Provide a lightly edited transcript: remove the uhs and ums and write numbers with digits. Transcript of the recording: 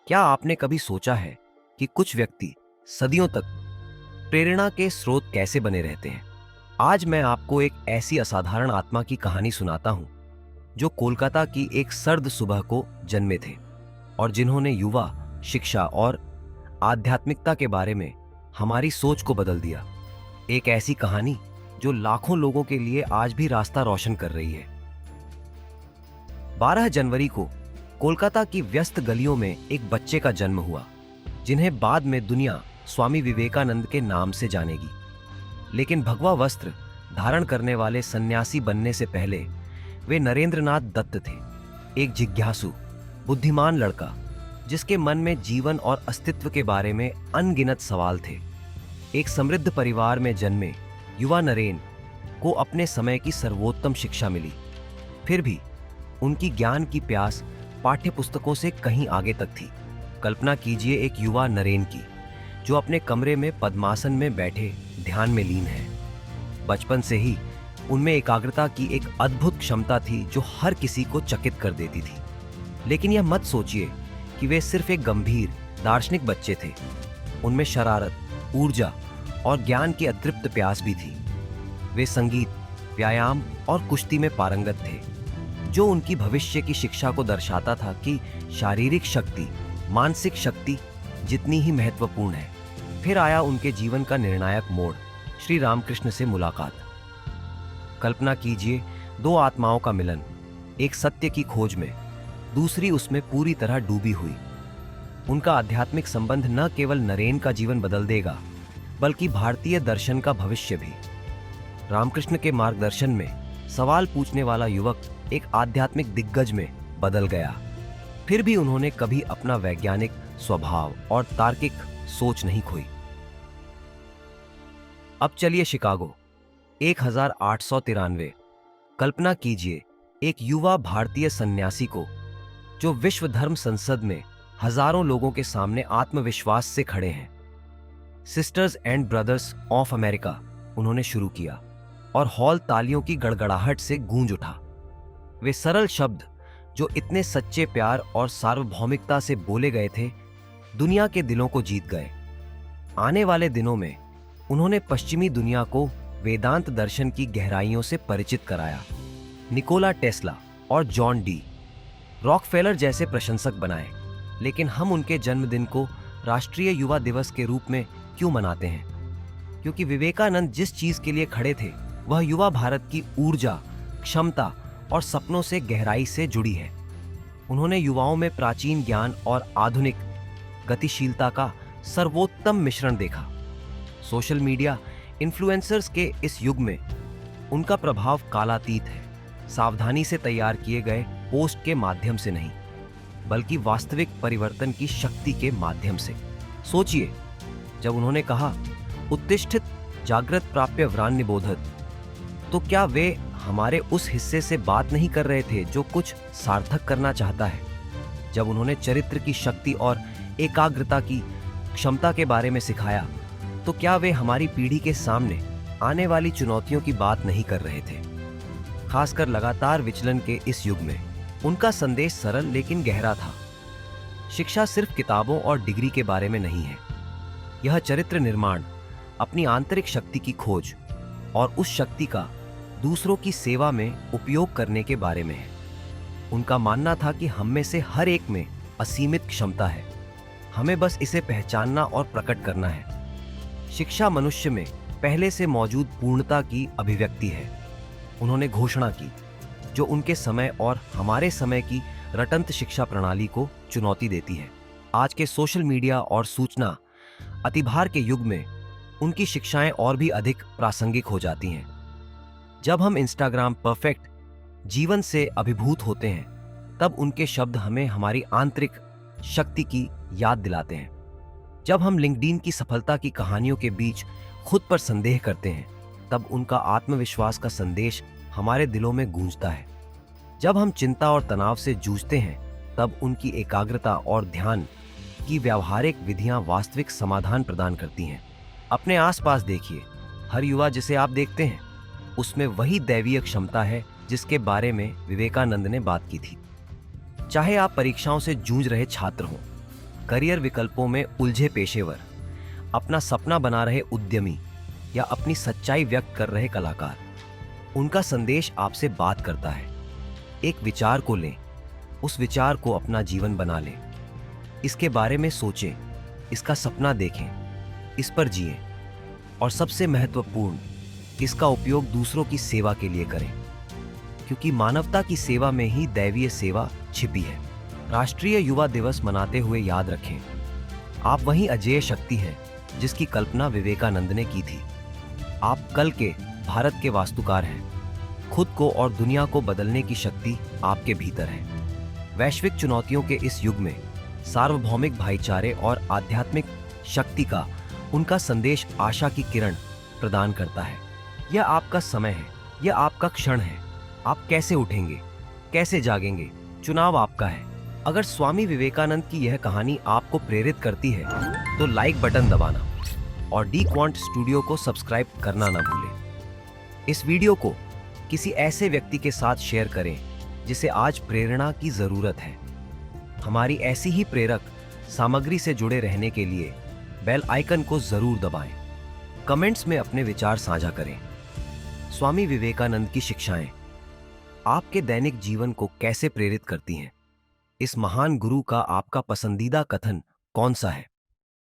क्या आपने कभी सोचा है कि कुछ व्यक्ति सदियों तक प्रेरणा के स्रोत कैसे बने रहते हैं? आज मैं आपको एक ऐसी असाधारण आत्मा की कहानी सुनाता हूं जो कोलकाता की एक सर्द सुबह को जन्मे थे और जिन्होंने युवा, शिक्षा और आध्यात्मिकता के बारे में हमारी सोच को बदल दिया। एक ऐसी कहानी जो लाखों लोगों के लिए आज भी रास्ता रोशन कर रही है। 12 जनवरी को कोलकाता की व्यस्त गलियों में एक बच्चे का जन्म हुआ, जिन्हें बाद में दुनिया स्वामी विवेकानंद के नाम से जानेगी। लेकिन भगवा वस्त्र धारण करने वाले सन्यासी बनने से पहले वे नरेंद्रनाथ दत्त थे, एक जिज्ञासु, बुद्धिमान लड़का जिसके मन में जीवन और अस्तित्व के बारे में अनगिनत सवाल थे। एक समृद्ध परिवार में जन्मे युवा नरेन को अपने समय की सर्वोत्तम शिक्षा मिली। फिर भी उनकी ज्ञान की प्यास पाठ्य पुस्तकों से कहीं आगे तक थी। कल्पना कीजिए एक युवा नरेन की जो अपने कमरे में पद्मासन में बैठे ध्यान में लीन है। बचपन से ही उनमें एकाग्रता की एक अद्भुत क्षमता थी जो हर किसी को चकित कर देती थी। लेकिन यह मत सोचिए कि वे सिर्फ एक गंभीर दार्शनिक बच्चे थे। उनमें शरारत, ऊर्जा और ज्ञान की अतृप्त प्यास भी थी। वे संगीत, व्यायाम और कुश्ती में पारंगत थे, जो उनकी भविष्य की शिक्षा को दर्शाता था कि शारीरिक शक्ति मानसिक शक्ति जितनी ही महत्वपूर्ण है। फिर आया उनके जीवन का निर्णायक मोड़, श्री रामकृष्ण से मुलाकात। कल्पना कीजिए दो आत्माओं का मिलन, एक सत्य की खोज में, दूसरी उसमें पूरी तरह डूबी हुई। उनका आध्यात्मिक संबंध न केवल नरेन का जीवन बदल देगा, बल्कि भारतीय दर्शन का भविष्य भी। रामकृष्ण के मार्गदर्शन में सवाल पूछने वाला युवक एक आध्यात्मिक दिग्गज में बदल गया। फिर भी उन्होंने कभी अपना वैज्ञानिक स्वभाव और तार्किक सोच नहीं खोई। अब चलिए शिकागो, 1893। कल्पना कीजिए एक युवा भारतीय सन्यासी को जो विश्व धर्म संसद में हजारों लोगों के सामने आत्मविश्वास से खड़े हैं। Sisters and brothers of America उन्होंने शुरू किया और हॉल तालियों की गड़गड़ाहट से गूंज उठा। वे सरल शब्द जो इतने सच्चे प्यार और सार्वभौमिकता से बोले गए थे, दुनिया के दिलों को जीत गए। आने वाले दिनों में उन्होंने पश्चिमी दुनिया को वेदांत दर्शन की गहराइयों से परिचित कराया। निकोला टेस्ला और जॉन डी रॉकफेलर जैसे प्रशंसक बनाए। लेकिन हम उनके जन्मदिन को राष्ट्रीय युवा दिवस के रूप में क्यों मनाते हैं? क्योंकि विवेकानंद जिस चीज के लिए खड़े थे वह युवा भारत की ऊर्जा, क्षमता और सपनों से गहराई से जुड़ी है। उन्होंने युवाओं में प्राचीन ज्ञान और आधुनिक गतिशीलता का सर्वोत्तम मिश्रण देखा। सोशल मीडिया इन्फ्लुएंसर्स के इस युग में उनका प्रभाव कालातीत है, सावधानी से तैयार किए गए पोस्ट के माध्यम से नहीं, बल्कि वास्तविक परिवर्तन की शक्ति के माध्यम से। सोचिए, जब उन्होंने कहा उत्तिष्ठित जागृत प्राप्य व्रान निबोधत, तो क्या वे हमारे उस हिस्से से बात नहीं कर रहे थे जो कुछ सार्थक करना चाहता है? जब उन्होंने चरित्र की शक्ति और एकाग्रता की क्षमता के बारे में सिखाया, तो क्या वे हमारी पीढ़ी के सामने आने वाली चुनौतियों की बात नहीं कर रहे थे? खासकर लगातार विचलन के इस युग में उनका संदेश सरल लेकिन गहरा था। शिक्षा सिर्फ किताबों और डिग्री के बारे में नहीं है। यह चरित्र निर्माण, अपनी आंतरिक शक्ति की खोज और उस शक्ति का दूसरों की सेवा में उपयोग करने के बारे में है। उनका मानना था कि हम में से हर एक में असीमित क्षमता है, हमें बस इसे पहचानना और प्रकट करना है। शिक्षा मनुष्य में पहले से मौजूद पूर्णता की अभिव्यक्ति है, उन्होंने घोषणा की, जो उनके समय और हमारे समय की रटंत शिक्षा प्रणाली को चुनौती देती है। आज के सोशल मीडिया और सूचना अतिभार के युग में उनकी शिक्षाएं और भी अधिक प्रासंगिक हो जाती हैं। जब हम इंस्टाग्राम परफेक्ट जीवन से अभिभूत होते हैं, तब उनके शब्द हमें हमारी आंतरिक शक्ति की याद दिलाते हैं। जब हम लिंक्डइन की सफलता की कहानियों के बीच खुद पर संदेह करते हैं, तब उनका आत्मविश्वास का संदेश हमारे दिलों में गूंजता है। जब हम चिंता और तनाव से जूझते हैं, तब उनकी एकाग्रता और ध्यान की व्यावहारिक विधियां वास्तविक समाधान प्रदान करती हैं। अपने आसपास देखिए, हर युवा जिसे आप देखते हैं उसमें वही दैवीय क्षमता है जिसके बारे में विवेकानंद ने बात की थी। चाहे आप परीक्षाओं से जूझ रहे छात्र हों, करियर विकल्पों में उलझे पेशेवर, अपना सपना बना रहे उद्यमी या अपनी सच्चाई व्यक्त कर रहे कलाकार, उनका संदेश आपसे बात करता है। एक विचार को लें, उस विचार को अपना जीवन बना लें, इसके बारे में सोचें, इसका सपना देखें, इस पर जिएं और सबसे महत्वपूर्ण, इसका उपयोग दूसरों की सेवा के लिए करें, क्योंकि मानवता की सेवा में ही दैवीय सेवा छिपी है। राष्ट्रीय युवा दिवस मनाते हुए याद रखें, आप वही अजेय शक्ति हैं जिसकी कल्पना विवेकानंद ने की थी। आप कल के भारत के वास्तुकार हैं। खुद को और दुनिया को बदलने की शक्ति आपके भीतर है। वैश्विक चुनौतियों के इस युग में सार्वभौमिक भाईचारे और आध्यात्मिक शक्ति का उनका संदेश आशा की किरण प्रदान करता है। यह आपका समय है, यह आपका क्षण है। आप कैसे उठेंगे, कैसे जागेंगे, चुनाव आपका है। अगर स्वामी विवेकानंद की यह कहानी आपको प्रेरित करती है तो लाइक बटन दबाना और डी क्वांट स्टूडियो को सब्सक्राइब करना ना भूलें। इस वीडियो को किसी ऐसे व्यक्ति के साथ शेयर करें जिसे आज प्रेरणा की जरूरत है। हमारी ऐसी ही प्रेरक सामग्री से जुड़े रहने के लिए बेल आइकन को जरूर दबाएं। कमेंट्स में अपने विचार साझा करें। स्वामी विवेकानंद की शिक्षाएं आपके दैनिक जीवन को कैसे प्रेरित करती हैं? इस महान गुरु का आपका पसंदीदा कथन कौन सा है?